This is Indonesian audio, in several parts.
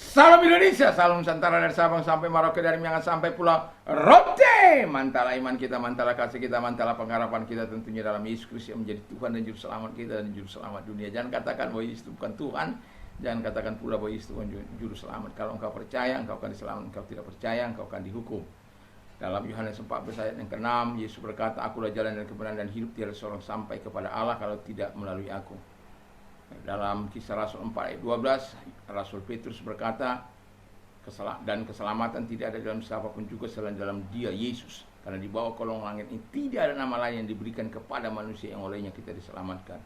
Salam Indonesia, salam Nusantara dari Sabang sampai Merauke, dari Miangas sampai Pulau Rote. Mantala iman kita, mantala kasih kita, mantala pengharapan kita tentunya dalam Yesus Kristus yang menjadi Tuhan dan Juru Selamat kita dan Juru Selamat dunia. Jangan katakan bahwa Yesus itu bukan Tuhan, jangan katakan pula bahwa Yesus itu bukan Juru Selamat. Kalau engkau percaya, engkau akan diselamatkan. Engkau tidak percaya, engkau akan dihukum. Dalam Yohanes 14 ayat yang ke-6, Yesus berkata, "Akulah jalan dan kebenaran dan hidup, tiada seorang sampai kepada Allah kalau tidak melalui aku." Dalam Kisah Rasul 4 ayat 12, Rasul Petrus berkata, dan keselamatan tidak ada dalam siapapun juga selain dalam Dia, Yesus. Karena di bawah kolong langit ini tidak ada nama lain yang diberikan kepada manusia yang olehnya kita diselamatkan.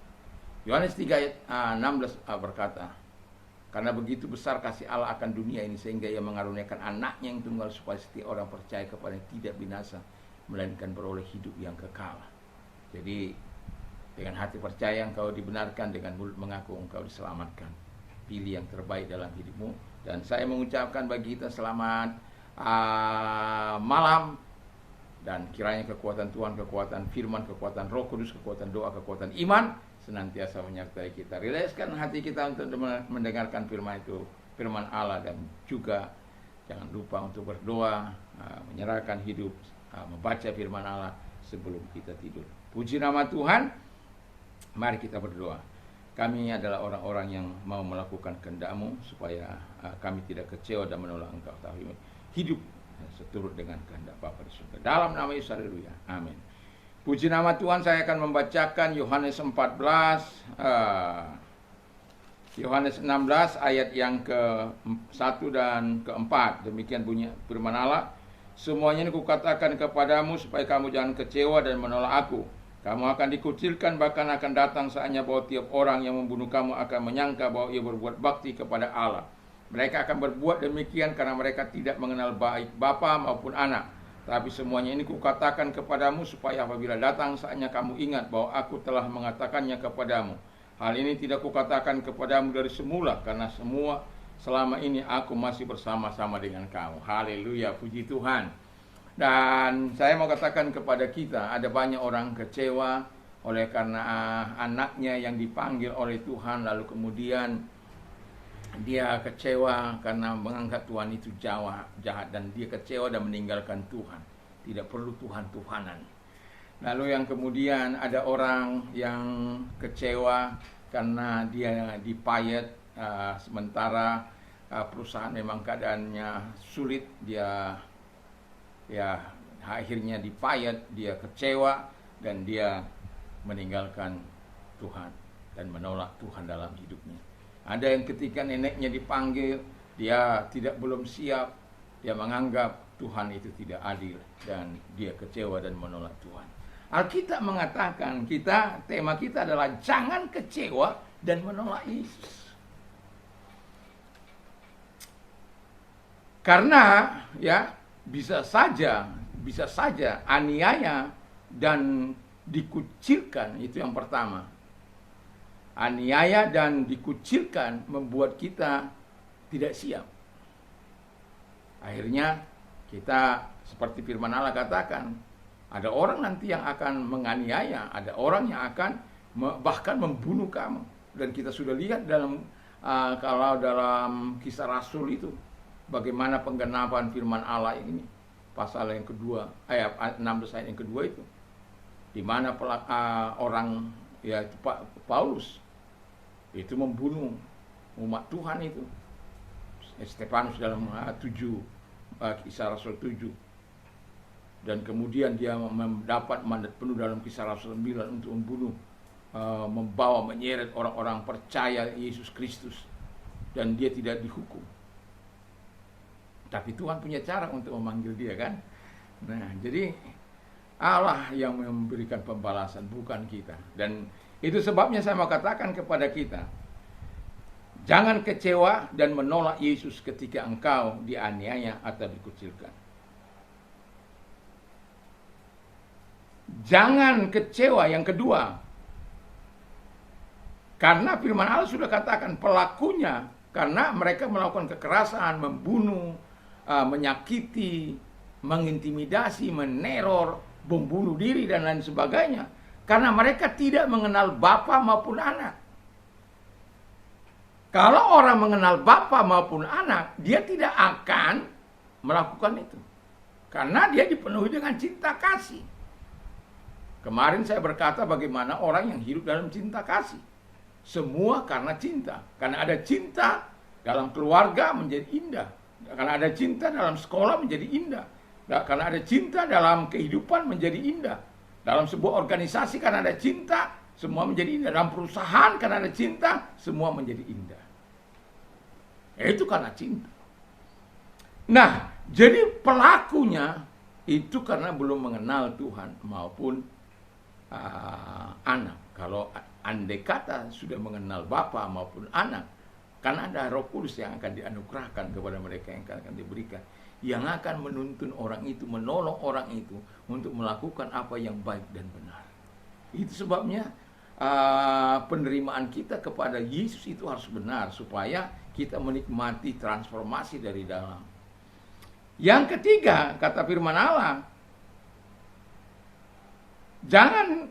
Yohanes 3 ayat 16 berkata, "Karena begitu besar kasih Allah akan dunia ini, sehingga Ia mengaruniakan anaknya yang tunggal, supaya setiap orang percaya kepadanya tidak binasa, melainkan beroleh hidup yang kekal." Jadi dengan hati percaya engkau dibenarkan, dengan mulut mengaku engkau diselamatkan. Pilih yang terbaik dalam hidupmu. Dan saya mengucapkan bagi kita selamat malam. Dan kiranya kekuatan Tuhan, kekuatan firman, kekuatan Roh Kudus, kekuatan doa, kekuatan iman senantiasa menyertai kita. Rilekskan hati kita untuk mendengarkan firman itu, firman Allah. Dan juga jangan lupa untuk berdoa, menyerahkan hidup, membaca firman Allah sebelum kita tidur. Puji nama Tuhan. Mari kita berdoa. Kami adalah orang-orang yang mau melakukan kehendak-Mu, supaya kami tidak kecewa dan menolak Engkau, tapi hidup seturut dengan kehendak Bapa di surga. Dalam nama Yesus, haleluya. Amin. Puji nama Tuhan. Saya akan membacakan Yohanes 14, Yohanes 16 ayat yang ke-1 dan ke-4. Demikian bunyi firman Allah. "Semuanya ini kukatakan kepadamu supaya kamu jangan kecewa dan menolak aku. Kamu akan dikucilkan, bahkan akan datang saatnya bahwa tiap orang yang membunuh kamu akan menyangka bahwa ia berbuat bakti kepada Allah. Mereka akan berbuat demikian karena mereka tidak mengenal baik Bapa maupun Anak. Tapi semuanya ini kukatakan kepadamu supaya apabila datang saatnya kamu ingat bahwa aku telah mengatakannya kepadamu. Hal ini tidak kukatakan kepadamu dari semula, karena selama ini aku masih bersama-sama dengan kamu." Haleluya, puji Tuhan. Dan saya mau katakan kepada kita, ada banyak orang kecewa oleh karena anaknya yang dipanggil oleh Tuhan, lalu kemudian dia kecewa karena menganggap Tuhan itu jahat, dan dia kecewa dan meninggalkan Tuhan. Tidak perlu Tuhan-Tuhanan. Lalu yang kemudian ada orang yang kecewa karena dia dipayat, sementara perusahaan memang keadaannya sulit, dia akhirnya dipayat, dia kecewa, dan dia meninggalkan Tuhan dan menolak Tuhan dalam hidupnya. Ada yang ketika neneknya dipanggil, dia belum siap, dia menganggap Tuhan itu tidak adil, dan dia kecewa dan menolak Tuhan. Alkitab mengatakan, tema kita adalah jangan kecewa dan menolak Yesus. Karena bisa saja aniaya dan dikucilkan. Itu yang pertama. Aniaya dan dikucilkan membuat kita tidak siap. Akhirnya kita, seperti firman Allah katakan, ada orang nanti yang akan menganiaya, ada orang yang akan bahkan membunuh kamu. Dan kita sudah lihat kalau dalam Kisah Rasul itu, bagaimana penggenapan firman Allah ini, pasal yang kedua, ayat 16 ayat yang kedua itu, di mana orang, yaitu Paulus, itu membunuh umat Tuhan itu, Stefanus dalam 7, Kisah Rasul 7. Dan kemudian dia mendapat mandat penuh dalam Kisah Rasul 9 untuk membunuh, membawa, menyeret orang-orang percaya Yesus Kristus, dan dia tidak dihukum. Tapi Tuhan punya cara untuk memanggil dia, kan? Nah, jadi Allah yang memberikan pembalasan, bukan kita. Dan itu sebabnya saya mau katakan kepada kita, jangan kecewa dan menolak Yesus ketika engkau dianiaya atau dikucilkan. Jangan kecewa, yang kedua, karena firman Allah sudah katakan pelakunya, karena mereka melakukan kekerasan, membunuh, menyakiti, mengintimidasi, meneror, membunuh diri, dan lain sebagainya. Karena mereka tidak mengenal Bapa maupun Anak. Kalau orang mengenal Bapa maupun anak, dia tidak akan melakukan itu. Karena dia dipenuhi dengan cinta kasih. Kemarin saya berkata bagaimana orang yang hidup dalam cinta kasih. Semua karena cinta. Karena ada cinta dalam keluarga menjadi indah. Karena ada cinta dalam sekolah menjadi indah. Karena ada cinta dalam kehidupan menjadi indah. Dalam sebuah organisasi karena ada cinta, semua menjadi indah. Dalam perusahaan karena ada cinta, semua menjadi indah. Itu karena cinta. Nah, jadi pelakunya itu karena belum mengenal Tuhan maupun anak. Kalau andai kata sudah mengenal Bapa maupun anak, kan ada Roh Kudus yang akan dianugerahkan kepada mereka, yang akan diberikan, yang akan menuntun orang itu, menolong orang itu untuk melakukan apa yang baik dan benar. Itu sebabnya penerimaan kita kepada Yesus itu harus benar, supaya kita menikmati transformasi dari dalam. Yang ketiga, kata firman Allah, jangan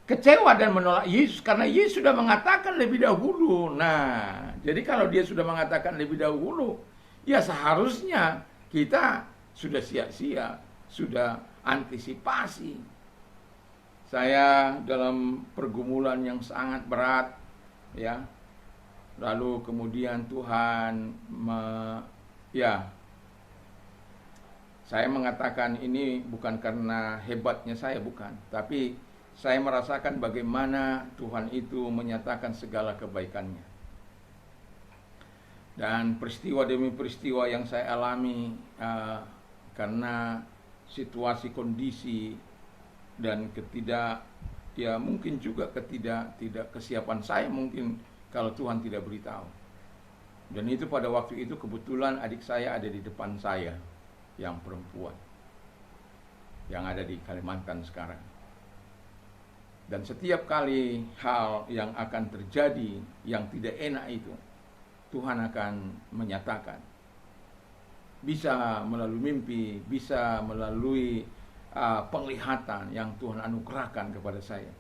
kecewa dan menolak Yesus, karena Yesus sudah mengatakan lebih dahulu. Nah, jadi kalau dia sudah mengatakan lebih dahulu, ya seharusnya kita sudah siap-siap, sudah antisipasi. Saya dalam pergumulan yang sangat berat, ya. Lalu kemudian Tuhan saya mengatakan ini bukan karena hebatnya saya, bukan, tapi saya merasakan bagaimana Tuhan itu menyatakan segala kebaikannya. Dan peristiwa demi peristiwa yang saya alami karena situasi, kondisi, dan mungkin juga tidak kesiapan saya mungkin kalau Tuhan tidak beritahu. Dan itu pada waktu itu kebetulan adik saya ada di depan saya, yang perempuan, yang ada di Kalimantan sekarang. Dan setiap kali hal yang akan terjadi yang tidak enak itu, Tuhan akan menyatakan. Bisa melalui mimpi, bisa melalui penglihatan yang Tuhan anugerahkan kepada saya.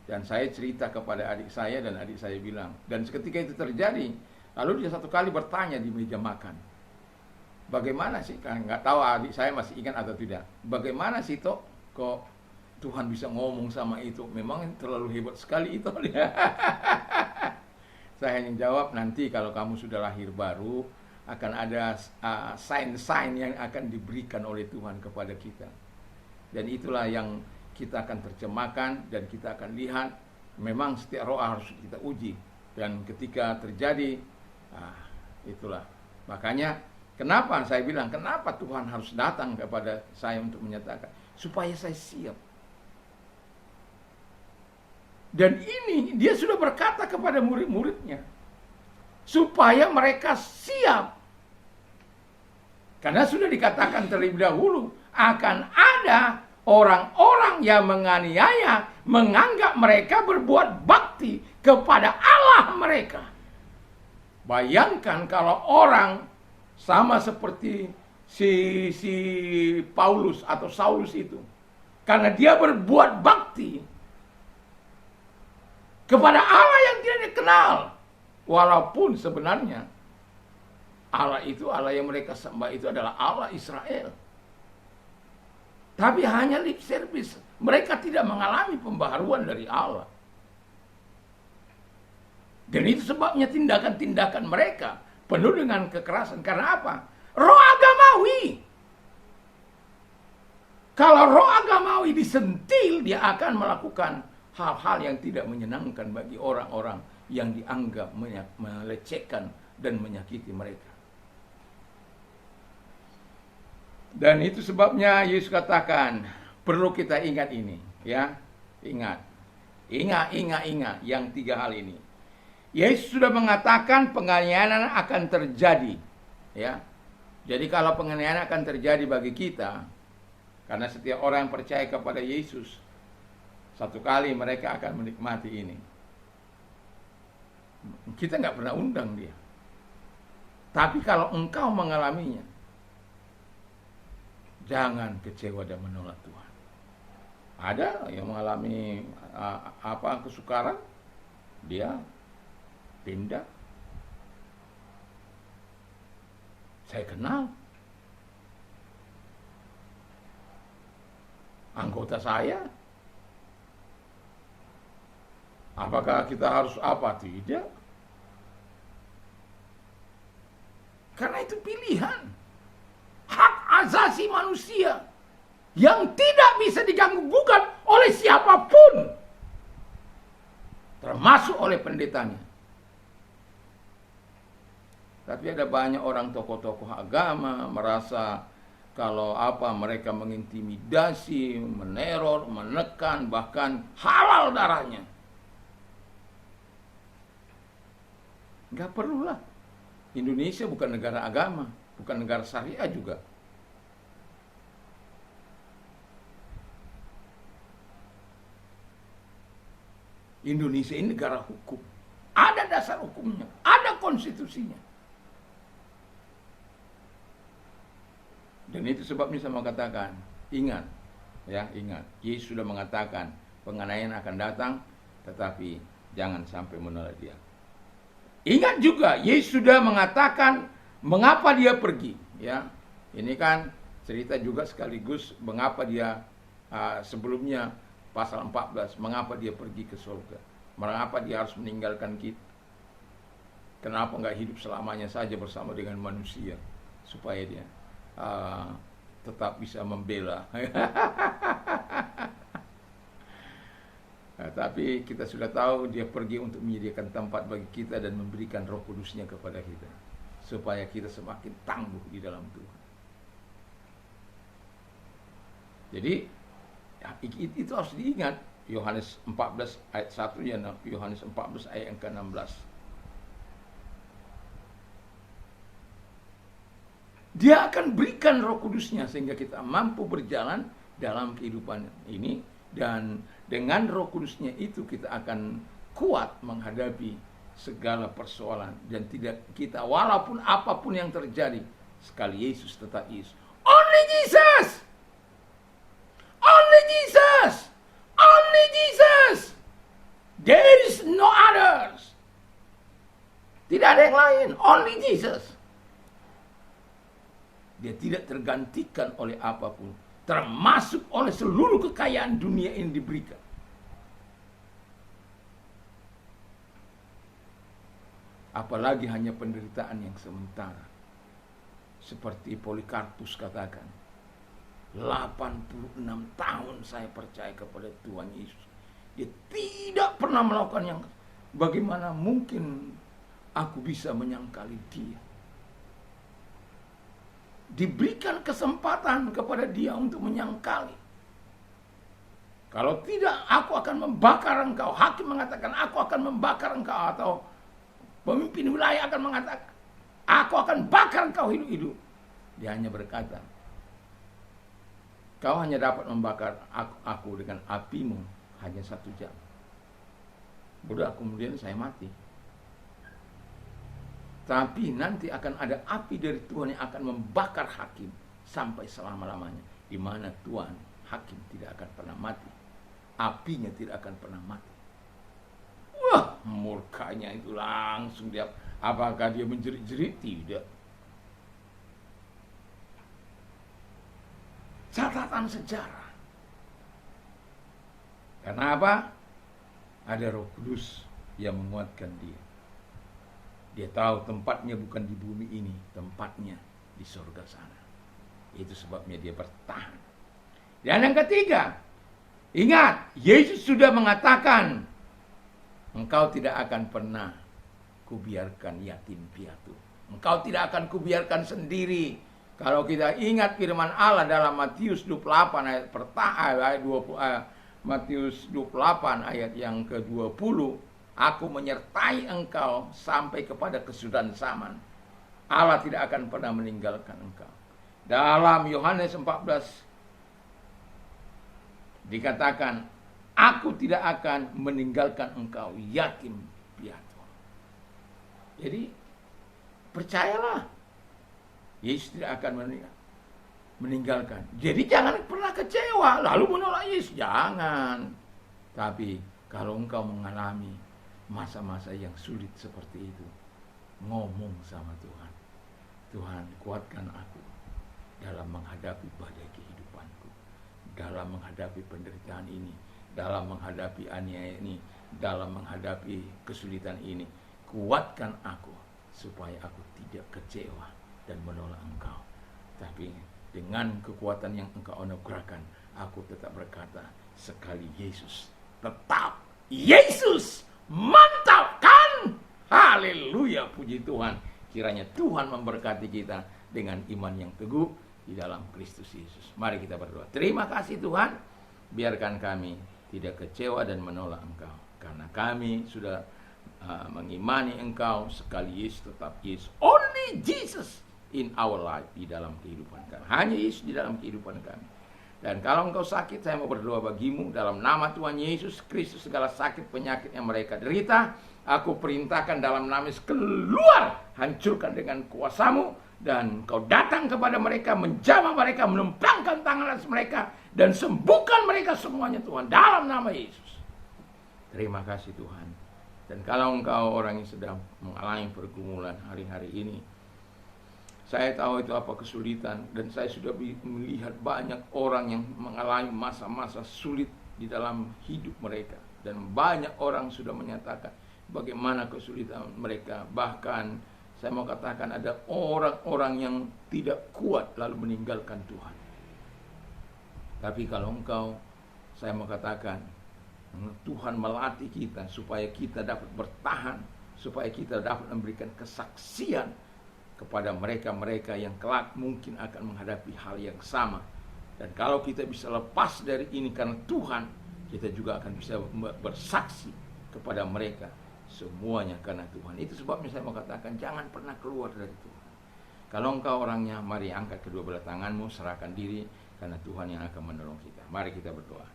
Dan saya cerita kepada adik saya, dan adik saya bilang. Dan seketika itu terjadi, lalu dia satu kali bertanya di meja makan, bagaimana sih, kan nggak tahu adik saya masih ingat atau tidak, bagaimana sih kok Tuhan bisa ngomong sama itu, memang terlalu hebat sekali itu. Saya hanya jawab, nanti kalau kamu sudah lahir baru, akan ada sign-sign yang akan diberikan oleh Tuhan kepada kita. Dan itulah yang kita akan terjemahkan, dan kita akan lihat. Memang setiap roh harus kita uji, dan ketika terjadi, itulah. Makanya kenapa saya bilang, kenapa Tuhan harus datang kepada saya untuk menyatakan, supaya saya siap. Dan ini dia sudah berkata kepada murid-muridnya, supaya mereka siap. Karena sudah dikatakan terlebih dahulu, akan ada orang-orang yang menganiaya, menganggap mereka berbuat bakti kepada Allah mereka. Bayangkan kalau orang sama seperti si Paulus atau Saulus itu, karena dia berbuat bakti kepada Allah yang tidak dikenal, walaupun sebenarnya Allah itu, Allah yang mereka sembah itu adalah Allah Israel. Tapi hanya lip service. Mereka tidak mengalami pembaharuan dari Allah. Dan itu sebabnya tindakan-tindakan mereka penuh dengan kekerasan. Karena apa? Roh agamawi. Kalau roh agamawi disentil, dia akan melakukan hal-hal yang tidak menyenangkan bagi orang-orang yang dianggap melecehkan dan menyakiti mereka. Dan itu sebabnya Yesus katakan, perlu kita ingat ini, ya. Ingat yang 3 hal ini. Yesus sudah mengatakan penganiayaan akan terjadi, ya. Jadi kalau penganiayaan akan terjadi bagi kita, karena setiap orang yang percaya kepada Yesus, satu kali mereka akan menikmati ini. Kita nggak pernah undang dia. Tapi kalau engkau mengalaminya, jangan kecewa dan menolak Tuhan. Ada yang mengalami kesukaran, dia pindah, Saya kenal. Anggota saya. Apakah kita harus apa? Tidak. Karena itu pilihan. Hak asasi manusia yang tidak bisa diganggu-gugat oleh siapapun, termasuk oleh pendetanya. Tapi ada banyak orang tokoh-tokoh agama merasa kalau mereka mengintimidasi, meneror, menekan, bahkan halal darahnya. Nggak perlulah. Indonesia bukan negara agama, bukan negara syariah juga. Indonesia ini negara hukum. Ada dasar hukumnya, ada konstitusinya. Dan itu sebabnya saya mau katakan, ingat, Yesus sudah mengatakan penganiayaan akan datang, tetapi jangan sampai menolak dia. Ingat juga, Yesus sudah mengatakan mengapa dia pergi. Ya, ini kan cerita juga sekaligus mengapa dia sebelumnya pasal 14, mengapa dia pergi ke surga, mengapa dia harus meninggalkan kita. Kenapa nggak hidup selamanya saja bersama dengan manusia supaya dia tetap bisa membela. Tapi kita sudah tahu dia pergi untuk menyediakan tempat bagi kita dan memberikan Roh Kudus-Nya kepada kita supaya kita semakin tangguh di dalam Tuhan. Jadi itu harus diingat. Yohanes 14 ayat 1 ya, Yohanes 14 ayat yang ke-16. Dia akan berikan Roh Kudus-Nya sehingga kita mampu berjalan dalam kehidupan ini, dan dengan Roh Kudus-Nya itu kita akan kuat menghadapi segala persoalan, dan tidak kita walaupun apapun yang terjadi, sekali Yesus tetap Yesus. Only Jesus. Only Jesus. Only Jesus. There is no others. Tidak ada yang lain, only Jesus. Dia tidak tergantikan oleh apapun, termasuk oleh seluruh kekayaan dunia yang diberikan. Apalagi hanya penderitaan yang sementara. Seperti Polikarpus katakan, 86 tahun saya percaya kepada Tuhan Yesus. Dia tidak pernah melakukan yang, bagaimana mungkin aku bisa menyangkali dia. Diberikan kesempatan kepada dia untuk menyangkali. Kalau tidak, aku akan membakar engkau. Hakim mengatakan, aku akan membakar engkau. Atau pemimpin wilayah akan mengatakan, aku akan bakar engkau hidup-hidup. Dia hanya berkata, kau hanya dapat membakar aku dengan apimu hanya 1 jam. Udah, kemudian saya mati. Tapi nanti akan ada api dari Tuhan yang akan membakar hakim sampai selama-lamanya. Di mana Tuhan, hakim tidak akan pernah mati. Apinya tidak akan pernah mati. Wah, murkanya itu langsung dia. Apakah dia menjerit-jerit? Tidak. Catatan sejarah. Karena apa? Ada Roh Kudus yang menguatkan dia. Dia tahu tempatnya bukan di bumi ini, tempatnya di surga sana. Itu sebabnya dia bertahan. Dan yang ketiga, ingat, Yesus sudah mengatakan, engkau tidak akan pernah kubiarkan yatim piatu. Engkau tidak akan kubiarkan sendiri. Kalau kita ingat firman Allah dalam Matius 28 ayat ayat 20, Matius 28 ayat yang ke-20, aku menyertai engkau sampai kepada kesudahan zaman. Allah tidak akan pernah meninggalkan engkau. Dalam Yohanes 14 dikatakan, aku tidak akan meninggalkan engkau yatim piatu. Jadi percayalah, Yesus tidak akan meninggalkan. Jadi jangan pernah kecewa lalu menolak Yesus, jangan. Tapi kalau engkau mengalami masa-masa yang sulit seperti itu, ngomong sama Tuhan. Tuhan, kuatkan aku dalam menghadapi badai kehidupanku, dalam menghadapi penderitaan ini, dalam menghadapi aniaya ini, dalam menghadapi kesulitan ini. Kuatkan aku supaya aku tidak kecewa dan menolak Engkau. Tapi dengan kekuatan yang Engkau anugerahkan, aku tetap berkata, sekali Yesus, tetap Yesus. Mantap kan? Haleluya, puji Tuhan. Kiranya Tuhan memberkati kita dengan iman yang teguh di dalam Kristus Yesus. Mari kita berdoa. Terima kasih Tuhan, biarkan kami tidak kecewa dan menolak Engkau, karena kami sudah mengimani Engkau, sekali Yesus tetap Yesus. Only Jesus in our life, di dalam kehidupan kami. Hanya Yesus di dalam kehidupan kami. Dan kalau engkau sakit, saya mau berdoa bagimu dalam nama Tuhan Yesus Kristus. Segala sakit penyakit yang mereka derita, aku perintahkan dalam nama Yesus, keluar, hancurkan dengan kuasa-Mu. Dan Kau datang kepada mereka, menjamah mereka, menempelkan tangan atas mereka, dan sembuhkan mereka semuanya Tuhan, dalam nama Yesus. Terima kasih Tuhan. Dan kalau engkau orang yang sedang mengalami pergumulan hari-hari ini, saya tahu itu apa kesulitan, dan saya sudah melihat banyak orang yang mengalami masa-masa sulit di dalam hidup mereka. Dan banyak orang sudah menyatakan bagaimana kesulitan mereka. Bahkan saya mau katakan ada orang-orang yang tidak kuat lalu meninggalkan Tuhan. Tapi kalau engkau, saya mau katakan, Tuhan melatih kita supaya kita dapat bertahan, supaya kita dapat memberikan kesaksian kepada mereka-mereka yang kelak mungkin akan menghadapi hal yang sama. Dan kalau kita bisa lepas dari ini karena Tuhan, kita juga akan bisa bersaksi kepada mereka semuanya karena Tuhan. Itu sebabnya saya mau katakan, jangan pernah keluar dari Tuhan. Kalau engkau orangnya, mari angkat kedua belah tanganmu, serahkan diri, karena Tuhan yang akan menolong kita. Mari kita berdoa.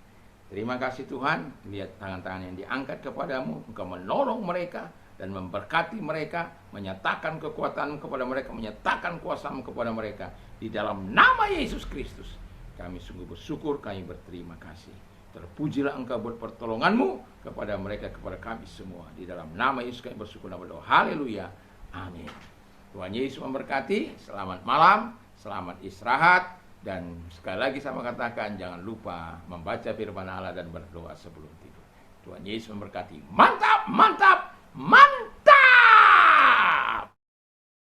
Terima kasih Tuhan, lihat tangan-tangan yang diangkat kepadamu, engkau menolong mereka dan memberkati mereka, menyatakan kekuatan kepada mereka, menyatakan kuasa-Mu kepada mereka. Di dalam nama Yesus Kristus, kami sungguh bersyukur, kami berterima kasih. Terpujilah Engkau buat pertolongan-Mu kepada mereka, kepada kami semua. Di dalam nama Yesus kami bersyukur dan berdoa. Haleluya. Amin. Tuhan Yesus memberkati. Selamat malam, selamat istirahat. Dan sekali lagi saya katakan, jangan lupa membaca firman Allah dan berdoa sebelum tidur. Tuhan Yesus memberkati. Mantap, mantap, mantap.